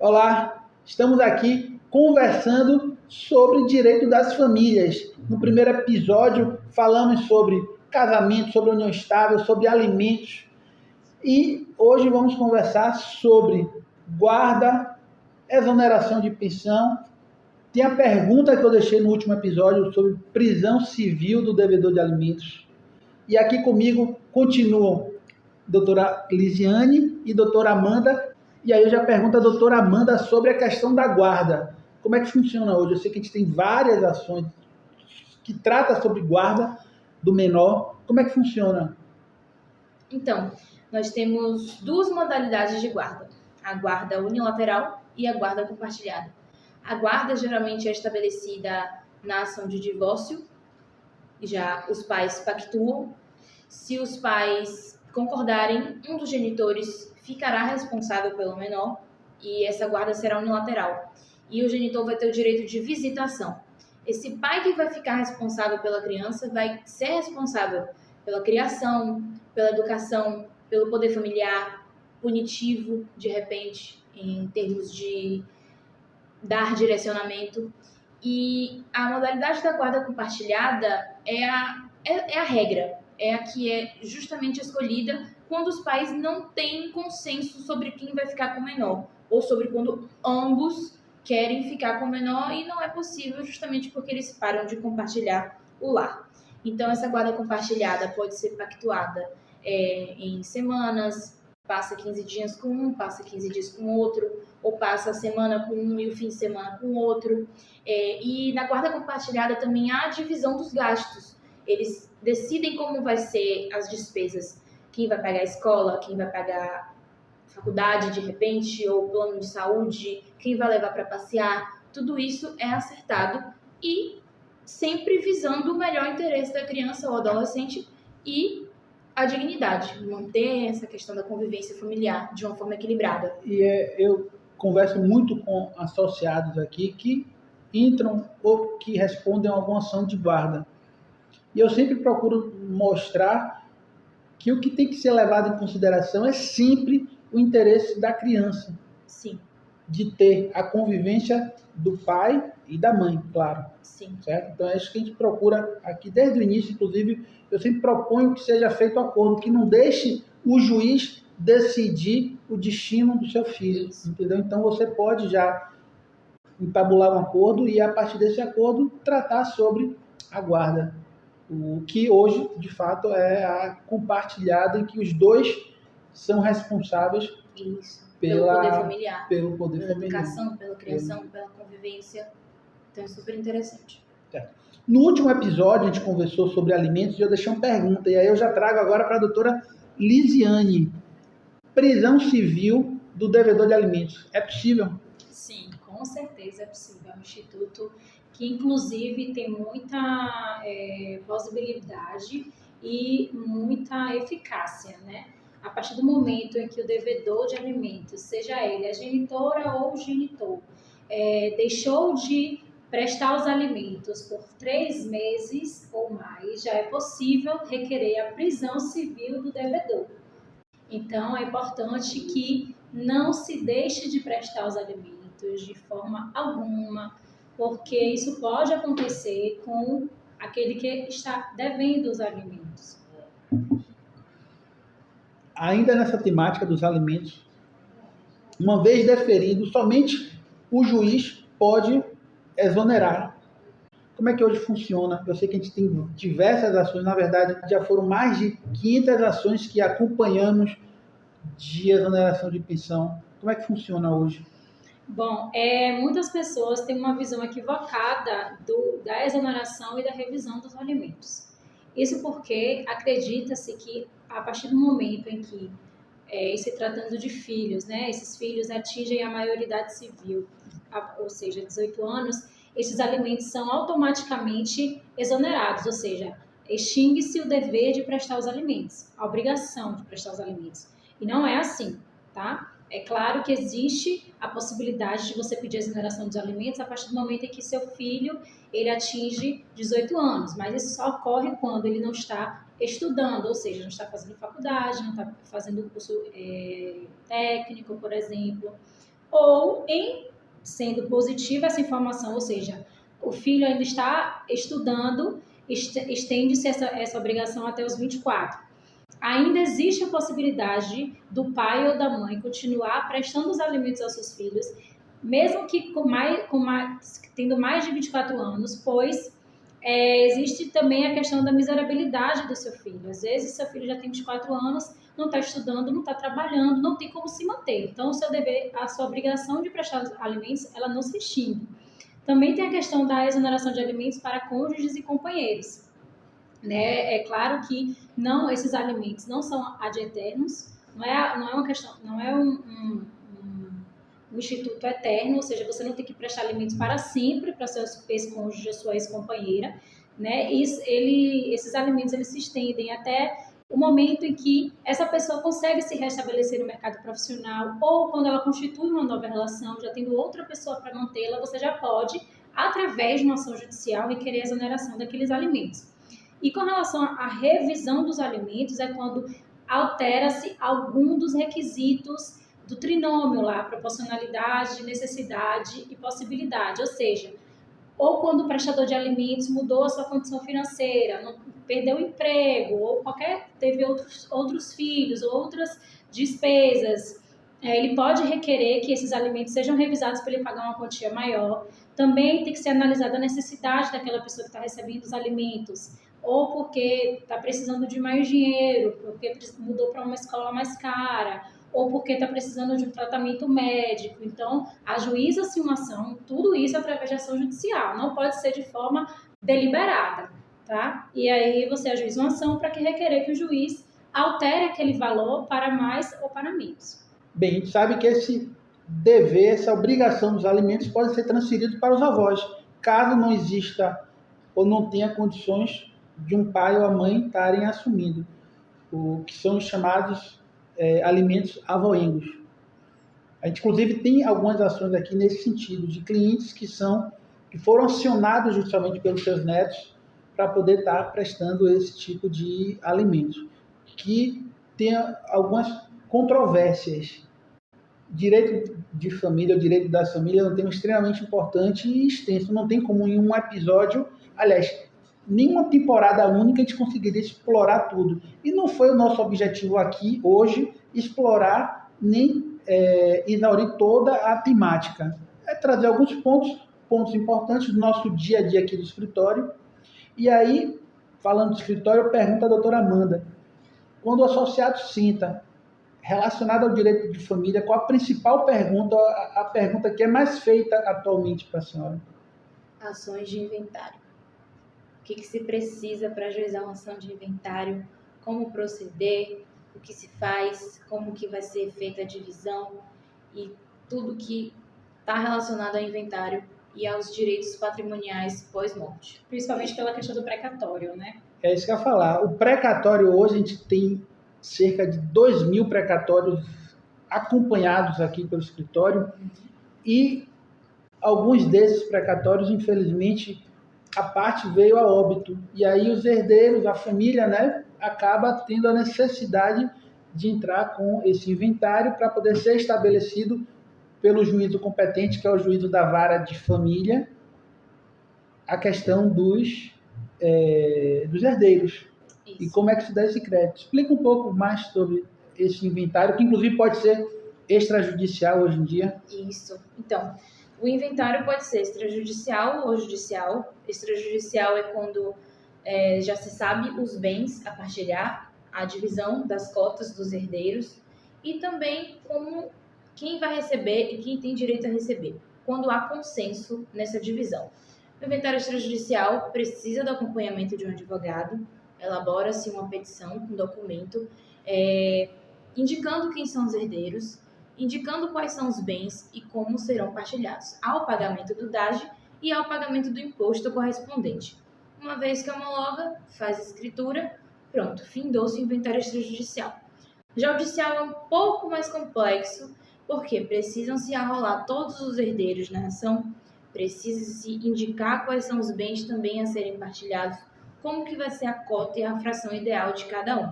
Olá, estamos aqui conversando sobre direito das famílias. No primeiro episódio falamos sobre casamento, sobre união estável, sobre alimentos. E hoje vamos conversar sobre guarda, exoneração de pensão. Tem a pergunta que eu deixei no último episódio sobre prisão civil do devedor de alimentos. E aqui comigo continuam doutora Lisiane e doutora Amanda. E aí eu já pergunto à doutora Amanda sobre a questão da guarda. Como é que funciona hoje? Eu sei que a gente tem várias ações que tratam sobre guarda do menor. Como é que funciona? Então, nós temos duas modalidades de guarda. A guarda unilateral e a guarda compartilhada. A guarda geralmente é estabelecida na ação de divórcio. Já os pais pactuam. Se os pais concordarem, um dos genitores ficará responsável pelo menor e essa guarda será unilateral. E o genitor vai ter o direito de visitação. Esse pai que vai ficar responsável pela criança vai ser responsável pela criação, pela educação, pelo poder familiar, punitivo, de repente, em termos de dar direcionamento. E a modalidade da guarda compartilhada é a regra, é a que é justamente escolhida quando os pais não têm consenso sobre quem vai ficar com o menor, ou sobre quando ambos querem ficar com o menor e não é possível justamente porque eles param de compartilhar o lar. Então, essa guarda compartilhada pode ser pactuada em semanas, passa 15 dias com um, passa 15 dias com outro, ou passa a semana com um e o fim de semana com outro. E na guarda compartilhada também há a divisão dos gastos. Eles decidem como vai ser as despesas. Quem vai pagar a escola, quem vai pagar a faculdade de repente, ou plano de saúde, quem vai levar para passear. Tudo isso é acertado e sempre visando o melhor interesse da criança ou adolescente e a dignidade, manter essa questão da convivência familiar de uma forma equilibrada. E eu converso muito com associados aqui que entram ou que respondem a alguma ação de guarda. E eu sempre procuro mostrar que o que tem que ser levado em consideração é sempre o interesse da criança. Sim. De ter a convivência do pai e da mãe, claro. Sim. Certo? Então é isso que a gente procura aqui desde o início, inclusive eu sempre proponho que seja feito acordo, que não deixe o juiz decidir o destino do seu filho, entendeu? Então você pode já entabular um acordo e a partir desse acordo tratar sobre a guarda, o que hoje de fato é a compartilhada em que os dois são responsáveis. Isso. Pelo poder familiar, pela educação, pela criação, pela convivência. Então é super interessante. No último episódio a gente conversou sobre alimentos e eu deixei uma pergunta, e aí eu já trago agora para a doutora Lisiane. Prisão civil do devedor de alimentos, é possível? Sim, com certeza é possível. É um instituto que inclusive tem muita possibilidade e muita eficácia, né? A partir do momento em que o devedor de alimentos, seja ele a genitora ou o genitor, deixou de prestar os alimentos por 3 meses ou mais, já é possível requerer a prisão civil do devedor. Então, é importante que não se deixe de prestar os alimentos de forma alguma, porque isso pode acontecer com aquele que está devendo os alimentos. Ainda nessa temática dos alimentos, uma vez deferido, somente o juiz pode exonerar. Como é que hoje funciona? Eu sei que a gente tem diversas ações, na verdade já foram mais de 500 ações que acompanhamos de exoneração de pensão. Como é que funciona hoje? Bom, muitas pessoas têm uma visão equivocada da exoneração e da revisão dos alimentos. Isso porque acredita-se que a partir do momento em que, se tratando de filhos, né, esses filhos atingem a maioridade civil, ou seja, 18 anos, esses alimentos são automaticamente exonerados, ou seja, extingue-se o dever de prestar os alimentos, a obrigação de prestar os alimentos. E não é assim, tá? É claro que existe a possibilidade de você pedir a exoneração dos alimentos a partir do momento em que seu filho ele atinge 18 anos, mas isso só ocorre quando ele não está estudando, ou seja, não está fazendo faculdade, não está fazendo curso técnico, por exemplo, ou em sendo positiva essa informação, ou seja, o filho ainda está estudando, estende-se essa obrigação até os 24. Ainda existe a possibilidade do pai ou da mãe continuar prestando os alimentos aos seus filhos, mesmo que tendo mais de 24 anos, pois existe também a questão da miserabilidade do seu filho. Às vezes, seu filho já tem 24 anos, não está estudando, não está trabalhando, não tem como se manter. Então, o seu dever, a sua obrigação de prestar os alimentos, ela não se extingue. Também tem a questão da exoneração de alimentos para cônjuges e companheiros. Né? É claro que esses alimentos não são ad eternos, não é uma questão, não é um instituto eterno, ou seja, você não tem que prestar alimentos para sempre para seu ex-cônjuge ou sua ex-companheira, né? Esses alimentos eles se estendem até o momento em que essa pessoa consegue se restabelecer no mercado profissional ou quando ela constitui uma nova relação, já tendo outra pessoa para mantê-la, você já pode, através de uma ação judicial, requerer a exoneração daqueles alimentos. E com relação à revisão dos alimentos, é quando altera-se algum dos requisitos do trinômio lá, proporcionalidade, necessidade e possibilidade, ou seja, ou quando o prestador de alimentos mudou a sua condição financeira, perdeu o emprego, ou teve outros filhos, outras despesas, ele pode requerer que esses alimentos sejam revisados para ele pagar uma quantia maior. Também tem que ser analisada a necessidade daquela pessoa que está recebendo os alimentos, ou porque está precisando de mais dinheiro, porque mudou para uma escola mais cara, ou porque está precisando de um tratamento médico. Então, ajuiza-se uma ação, tudo isso através de ação judicial, não pode ser de forma deliberada, tá? E aí você ajuiza uma ação para que requerer que o juiz altere aquele valor para mais ou para menos. Bem, a gente sabe que esse dever, essa obrigação dos alimentos pode ser transferido para os avós, caso não exista ou não tenha condições de um pai ou a mãe estarem assumindo, o que são os chamados alimentos avoengos. A gente, inclusive, tem algumas ações aqui nesse sentido, de clientes que foram acionados justamente pelos seus netos para poder estar prestando esse tipo de alimentos, que tem algumas controvérsias. Direito de família, o direito das famílias é um tema extremamente importante e extenso, não tem como em um episódio, aliás, nenhuma temporada única a gente conseguiria explorar tudo. E não foi o nosso objetivo aqui, hoje, explorar nem exaurir toda a temática. É trazer alguns pontos importantes do nosso dia a dia aqui do escritório. E aí, falando do escritório, eu pergunto à doutora Amanda, quando o associado sinta relacionado ao direito de família, qual a principal pergunta, a pergunta que é mais feita atualmente para a senhora? Ações de inventário. O que se precisa para ajuizar uma ação de inventário? Como proceder? O que se faz? Como que vai ser feita a divisão? E tudo que está relacionado ao inventário e aos direitos patrimoniais pós-morte. Principalmente pela questão do precatório, né? É isso que eu ia falar. O precatório hoje, a gente tem cerca de 2.000 precatórios acompanhados aqui pelo escritório e alguns desses precatórios, infelizmente, a parte veio a óbito. E aí os herdeiros, a família, né, acaba tendo a necessidade de entrar com esse inventário para poder ser estabelecido pelo juízo competente, que é o juízo da vara de família, a questão dos herdeiros. Isso. E como é que se dá esse crédito. Explica um pouco mais sobre esse inventário, que inclusive pode ser extrajudicial hoje em dia. Isso. Então, o inventário pode ser extrajudicial ou judicial. Extrajudicial é quando já se sabe os bens a partilhar, a divisão das cotas dos herdeiros e também como quem vai receber e quem tem direito a receber, quando há consenso nessa divisão. O inventário extrajudicial precisa do acompanhamento de um advogado, elabora-se uma petição, um documento, indicando quem são os herdeiros, indicando quais são os bens e como serão partilhados, ao pagamento do DAGE e ao pagamento do imposto correspondente. Uma vez que homologa, faz escritura, pronto, findou-se o inventário extrajudicial. Já o judicial é um pouco mais complexo, porque precisam se arrolar todos os herdeiros na ação, precisa-se indicar quais são os bens também a serem partilhados, como que vai ser a cota e a fração ideal de cada um.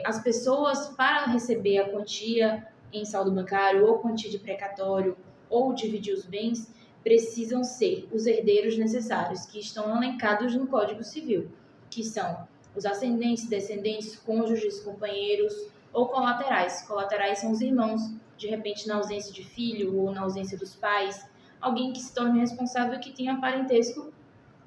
As pessoas, para receber a quantia em saldo bancário ou quantia de precatório ou dividir os bens, precisam ser os herdeiros necessários, que estão elencados no Código Civil, que são os ascendentes, descendentes, cônjuges, companheiros ou colaterais. Colaterais são os irmãos, de repente na ausência de filho ou na ausência dos pais, alguém que se torne responsável e que tenha parentesco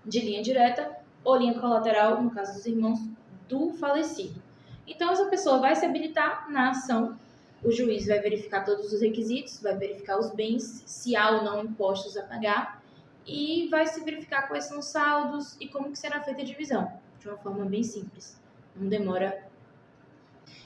de linha direta ou linha colateral, no caso dos irmãos do falecido. Então, essa pessoa vai se habilitar na ação, o juiz vai verificar todos os requisitos, vai verificar os bens, se há ou não impostos a pagar, e vai se verificar quais são os saldos e como que será feita a divisão, de uma forma bem simples, não demora.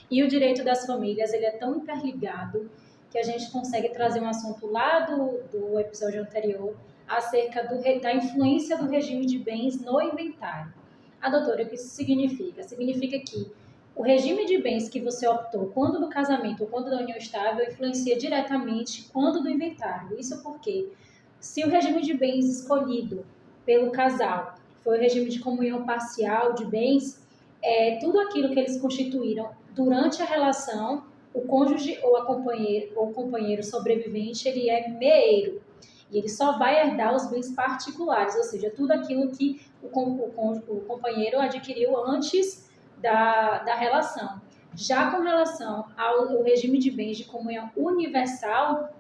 E o direito das famílias, ele é tão interligado que a gente consegue trazer um assunto lá do episódio anterior acerca da influência do regime de bens no inventário. Doutora, o que isso significa? Significa que o regime de bens que você optou quando do casamento ou quando da união estável influencia diretamente quando do inventário. Isso porque, se o regime de bens escolhido pelo casal foi o regime de comunhão parcial de bens, tudo aquilo que eles constituíram durante a relação, o cônjuge ou o companheiro sobrevivente, ele é meeiro. E ele só vai herdar os bens particulares, ou seja, tudo aquilo que o companheiro adquiriu antes da relação. Já com relação ao regime de bens de comunhão universal,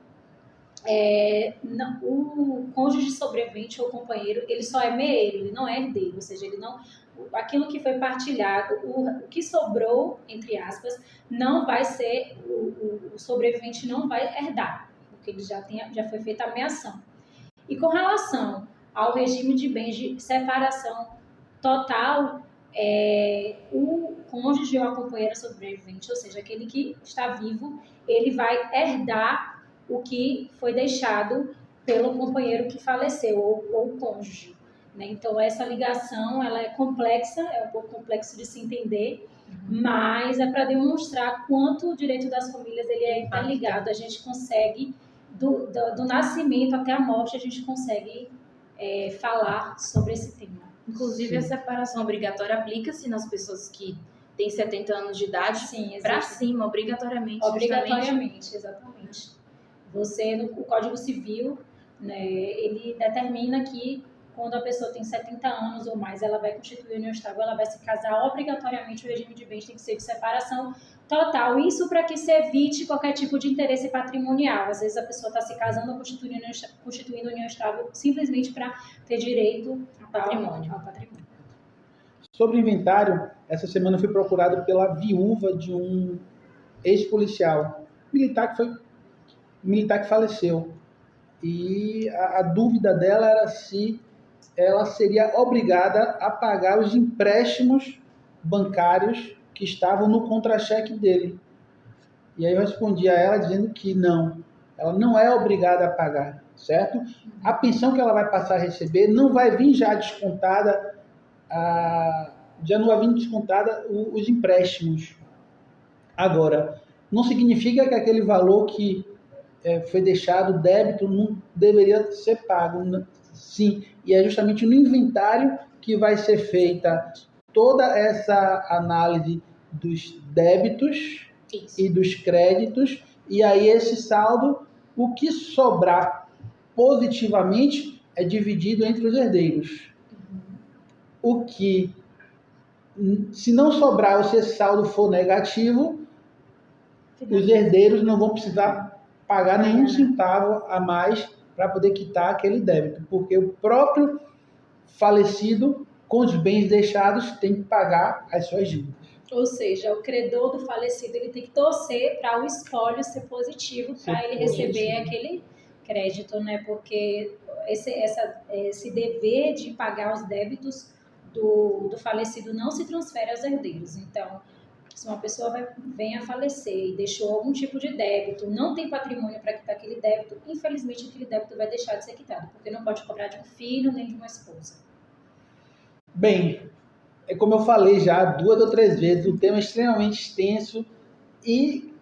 o cônjuge sobrevivente ou companheiro, ele só é meeiro, ele não é herdeiro, ou seja, aquilo que foi partilhado, o que sobrou, entre aspas, não vai ser, o sobrevivente não vai herdar, porque ele já foi feita a meação. E com relação ao regime de bens de separação total, o cônjuge ou a companheira sobrevivente, ou seja, aquele que está vivo, ele vai herdar o que foi deixado pelo companheiro que faleceu, ou o cônjuge. Né? Então, essa ligação ela é complexa, é um pouco complexo de se entender, mas é para demonstrar quanto o direito das famílias ele é interligado. A gente consegue, do nascimento até a morte, a gente consegue falar sobre esse tema. Inclusive, sim, a separação obrigatória aplica-se nas pessoas que têm 70 anos de idade para cima, obrigatoriamente. Obrigatoriamente, exatamente. O Código Civil, né, ele determina que quando a pessoa tem 70 anos ou mais, ela vai constituir união estável, ela vai se casar, obrigatoriamente o regime de bens tem que ser de separação total. Isso para que se evite qualquer tipo de interesse patrimonial. Às vezes a pessoa está se casando ou constituindo união estável simplesmente para ter direito ao patrimônio. Sobre inventário, essa semana eu fui procurado pela viúva de um ex-policial, militar que faleceu. E a dúvida dela era se ela seria obrigada a pagar os empréstimos bancários que estavam no contra-cheque dele. E aí eu respondi a ela dizendo que não, ela não é obrigada a pagar, certo? A pensão que ela vai passar a receber não vai vir já descontada, os empréstimos. Agora, não significa que aquele valor que foi deixado débito não deveria ser pago. Sim, e é justamente no inventário que vai ser feita toda essa análise dos débitos e dos créditos, e aí esse saldo, o que sobrar positivamente é dividido entre os herdeiros. O que, se não sobrar ou se esse saldo for negativo, os herdeiros não vão precisar pagar nenhum centavo a mais para poder quitar aquele débito, porque o próprio falecido, com os bens deixados, tem que pagar as suas dívidas. Ou seja, o credor do falecido ele tem que torcer para o espólio ser positivo, para ele receber aquele crédito, né? Porque esse dever de pagar os débitos do falecido não se transfere aos herdeiros. Então, se uma pessoa vem a falecer e deixou algum tipo de débito, não tem patrimônio para quitar aquele débito, infelizmente aquele débito vai deixar de ser quitado, porque não pode cobrar de um filho nem de uma esposa. Bem, como eu falei já 2 ou 3 vezes, o tema é extremamente extenso e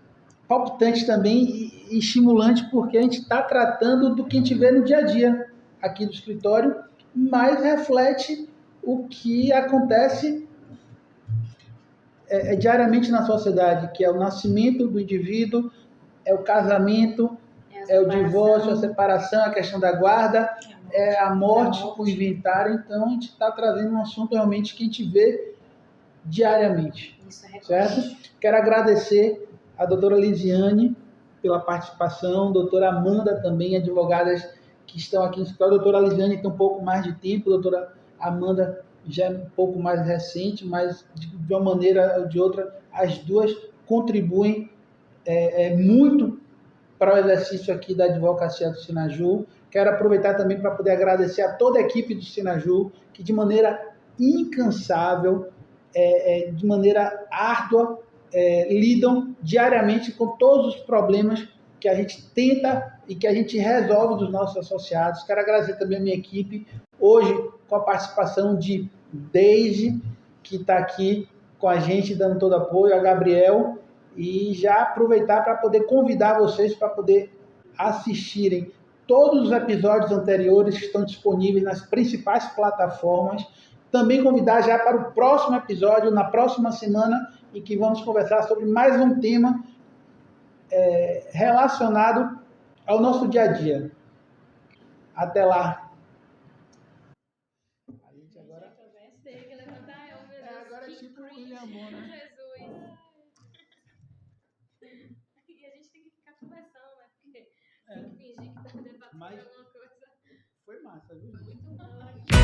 palpitante também e estimulante, porque a gente está tratando do que a gente vê no dia a dia aqui do escritório, mas reflete o que acontece diariamente na sociedade, que é o nascimento do indivíduo, é o casamento, é o divórcio, a separação, a questão da guarda, é a morte, o inventário. Então, a gente está trazendo um assunto realmente que a gente vê diariamente. Isso é Certo? Quero agradecer a doutora Lisiane pela participação, a doutora Amanda também, advogadas que estão aqui no escritório. A doutora Lisiane tem um pouco mais de tempo, a doutora Amanda já é um pouco mais recente, mas de uma maneira ou de outra, as duas contribuem muito para o exercício aqui da advocacia do Sinaju. Quero aproveitar também para poder agradecer a toda a equipe do Sinaju, que de maneira incansável, de maneira árdua, lidam diariamente com todos os problemas que a gente tenta e que a gente resolve dos nossos associados. Quero agradecer também a minha equipe, hoje com a participação de Deise, que está aqui com a gente, dando todo apoio, a Gabriel, e já aproveitar para poder convidar vocês para poder assistirem todos os episódios anteriores que estão disponíveis nas principais plataformas. Também convidar já para o próximo episódio, na próxima semana, em que vamos conversar sobre mais um tema relacionado ao nosso dia a dia. Até lá! Agora é tipo o William Bonner, né? Jesus. E a gente tem que ficar conversando, né? Porque tem que fingir que tá debatendo alguma coisa. Foi massa, viu? Muito bom.